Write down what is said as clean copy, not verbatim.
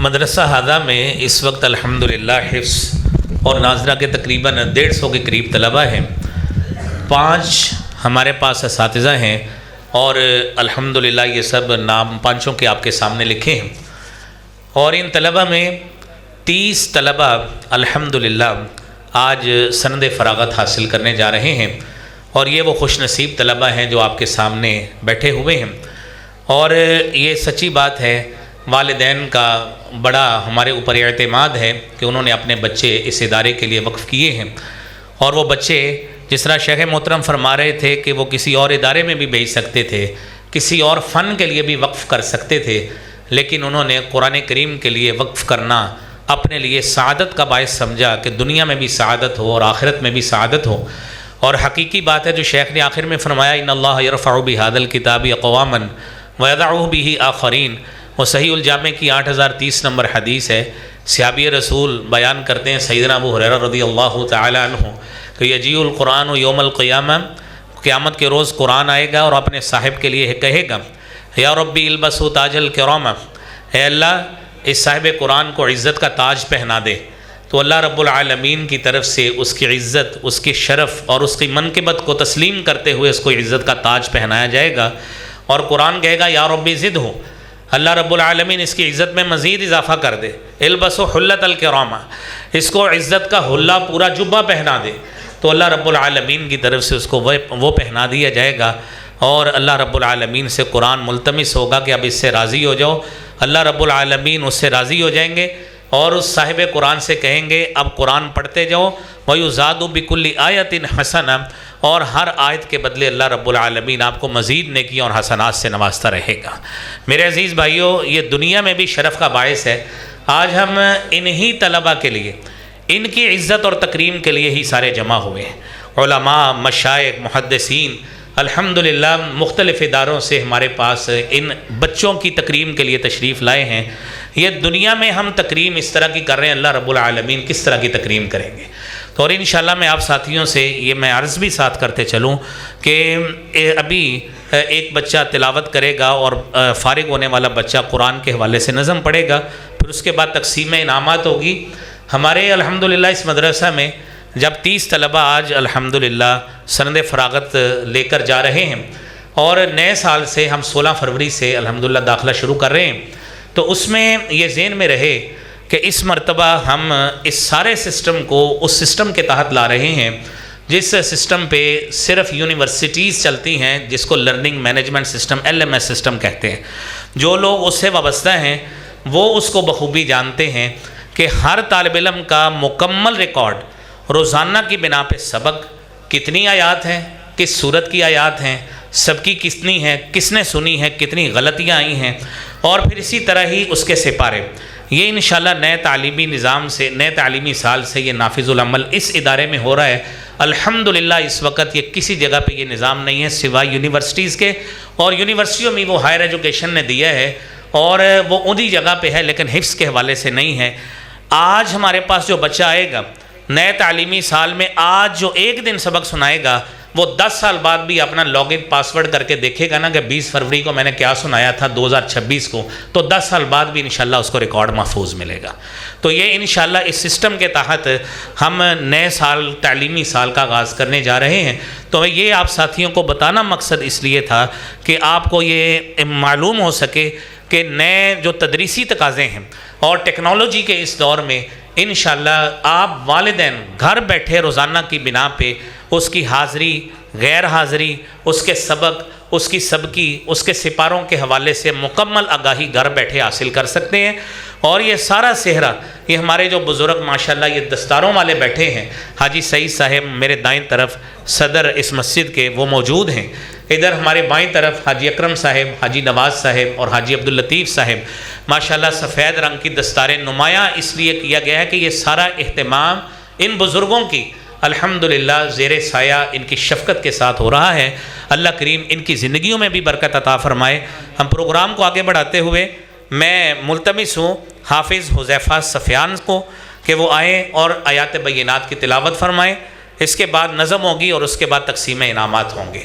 مدرسہ ہادہ میں اس وقت الحمدللہ حفظ اور ناظرہ کے تقریباً 150 کے قریب طلبہ ہیں۔ 5 ہمارے پاس اساتذہ ہیں اور الحمدللہ یہ سب نام 5 کے آپ کے سامنے لکھے ہیں، اور ان طلبہ میں 30 طلبہ الحمدللہ آج سند فراغت حاصل کرنے جا رہے ہیں، اور یہ وہ خوش نصیب طلبہ ہیں جو آپ کے سامنے بیٹھے ہوئے ہیں۔ اور یہ سچی بات ہے، والدین کا بڑا ہمارے اوپر اعتماد ہے کہ انہوں نے اپنے بچے اس ادارے کے لیے وقف کیے ہیں، اور وہ بچے جس طرح شیخ محترم فرما رہے تھے کہ وہ کسی اور ادارے میں بھی بھیج سکتے تھے، کسی اور فن کے لیے بھی وقف کر سکتے تھے، لیکن انہوں نے قرآن کریم کے لیے وقف کرنا اپنے لیے سعادت کا باعث سمجھا کہ دنیا میں بھی سعادت ہو اور آخرت میں بھی سعادت ہو۔ اور حقیقی بات ہے جو شیخ نے آخر میں فرمایا، ان اللہ یرفع بہذا الکتاب اقواما ویضع بہ آخرین، وہ صحیح الجامع کی 8030 نمبر حدیث ہے۔ صحابی رسول بیان کرتے ہیں سیدنا ابو ہریرہ رضی اللہ تعالی عنہ کہ یجیء القرآن یوم القیامہ، قیامت کے روز قرآن آئے گا اور اپنے صاحب کے لیے کہے گا، یا ربی البسوا تاج الکرامہ، اے اللہ اس صاحب قرآن کو عزت کا تاج پہنا دے۔ تو اللہ رب العالمین کی طرف سے اس کی عزت، اس کی شرف اور اس کی منقبت کو تسلیم کرتے ہوئے اس کو عزت کا تاج پہنایا جائے گا، اور قرآن کہے گا یا ربی زدہ، اللہ رب العالمین اس کی عزت میں مزید اضافہ کر دے، البسوا حلۃ الکرامہ، اس کو عزت کا حلہ پورا جبہ پہنا دے۔ تو اللہ رب العالمین کی طرف سے اس کو وہ پہنا دیا جائے گا، اور اللہ رب العالمین سے قرآن ملتمس ہوگا کہ اب اس سے راضی ہو جاؤ۔ اللہ رب العالمین اس سے راضی ہو جائیں گے اور اس صاحب قرآن سے کہیں گے اب قرآن پڑھتے جاؤ، وَيُزَادُ بِكُلِّ آیَةٍ حَسَنَةٍ، اور ہر آیت کے بدلے اللہ رب العالمین آپ کو مزید نیکیوں اور حسنات سے نوازتا رہے گا۔ میرے عزیز بھائیوں، یہ دنیا میں بھی شرف کا باعث ہے۔ آج ہم انہی طلبہ کے لیے، ان کی عزت اور تکریم کے لیے ہی سارے جمع ہوئے ہیں۔ علماء، مشائخ، محدثین الحمدللہ مختلف اداروں سے ہمارے پاس ان بچوں کی تکریم کے لیے تشریف لائے ہیں۔ یہ دنیا میں ہم تکریم اس طرح کی کر رہے ہیں، اللہ رب العالمین کس طرح کی تکریم کریں گے۔ تو اور انشاءاللہ میں آپ ساتھیوں سے یہ میں عرض بھی ساتھ کرتے چلوں کہ ابھی ایک بچہ تلاوت کرے گا اور فارغ ہونے والا بچہ قرآن کے حوالے سے نظم پڑھے گا، پھر اس کے بعد تقسیم انعامات ہوگی۔ ہمارے الحمدللہ اس مدرسہ میں جب 30 طلبہ آج الحمدللہ سند فراغت لے کر جا رہے ہیں، اور نئے سال سے ہم 16 فروری سے الحمدللہ داخلہ شروع کر رہے ہیں، تو اس میں یہ ذہن میں رہے کہ اس مرتبہ ہم اس سارے سسٹم کو اس سسٹم کے تحت لا رہے ہیں جس سسٹم پہ صرف یونیورسٹیز چلتی ہیں، جس کو learning management system LMS system کہتے ہیں۔ جو لوگ اس سے وابستہ ہیں وہ اس کو بخوبی جانتے ہیں کہ ہر طالب علم کا مکمل ریکارڈ روزانہ کی بنا پہ سبق، کتنی آیات ہیں، کس صورت کی آیات ہیں، سب کی کتنی ہے، کس نے سنی ہے، کتنی غلطیاں آئی ہیں، اور پھر اسی طرح ہی اس کے سپارے۔ یہ انشاءاللہ نئے تعلیمی نظام سے، نئے تعلیمی سال سے یہ نافذ العمل اس ادارے میں ہو رہا ہے۔ الحمدللہ اس وقت یہ کسی جگہ پہ یہ نظام نہیں ہے سوائے یونیورسٹیز کے، اور یونیورسٹیوں میں وہ ہائر ایجوکیشن نے دیا ہے اور وہ انہی جگہ پہ ہے، لیکن حفظ کے حوالے سے نہیں ہے۔ آج ہمارے پاس جو بچہ آئے گا نئے تعلیمی سال میں، آج جو ایک دن سبق سنائے گا، وہ 10 سال بعد بھی اپنا لاگ ان پاسورڈ کر کے دیکھے گا نا کہ 20 فروری کو میں نے کیا سنایا تھا 2026 کو، تو 10 سال بعد بھی انشاءاللہ اس کو ریکارڈ محفوظ ملے گا۔ تو یہ انشاءاللہ اس سسٹم کے تحت ہم نئے سال، تعلیمی سال کا آغاز کرنے جا رہے ہیں۔ تو یہ آپ ساتھیوں کو بتانا مقصد اس لیے تھا کہ آپ کو یہ معلوم ہو سکے کہ نئے جو تدریسی تقاضے ہیں اور ٹیکنالوجی کے اس دور میں انشاءاللہ آپ والدین گھر بیٹھے روزانہ کی بنا پہ اس کی حاضری، غیر حاضری، اس کے سبق، اس کی سبکی، اس کے سپاروں کے حوالے سے مکمل آگاہی گھر بیٹھے حاصل کر سکتے ہیں۔ اور یہ سارا صحرا، یہ ہمارے جو بزرگ ماشاءاللہ یہ دستاروں والے بیٹھے ہیں، حاجی سعید صاحب میرے دائیں طرف صدر اس مسجد کے وہ موجود ہیں، ادھر ہمارے بائیں طرف حاجی اکرم صاحب، حاجی نواز صاحب اور حاجی عبداللطیف صاحب، ماشاءاللہ سفید رنگ کی دستاریں نمایاں اس لیے کیا گیا ہے کہ یہ سارا اہتمام ان بزرگوں کی الحمدللہ زیر سایہ ان کی شفقت کے ساتھ ہو رہا ہے۔ اللہ کریم ان کی زندگیوں میں بھی برکت عطا فرمائے۔ ہم پروگرام کو آگے بڑھاتے ہوئے میں ملتمس ہوں حافظ حذیفہ سفیان کو کہ وہ آئیں اور آیات بینات کی تلاوت فرمائیں، اس کے بعد نظم ہوگی اور اس کے بعد تقسیم انعامات ہوں گے۔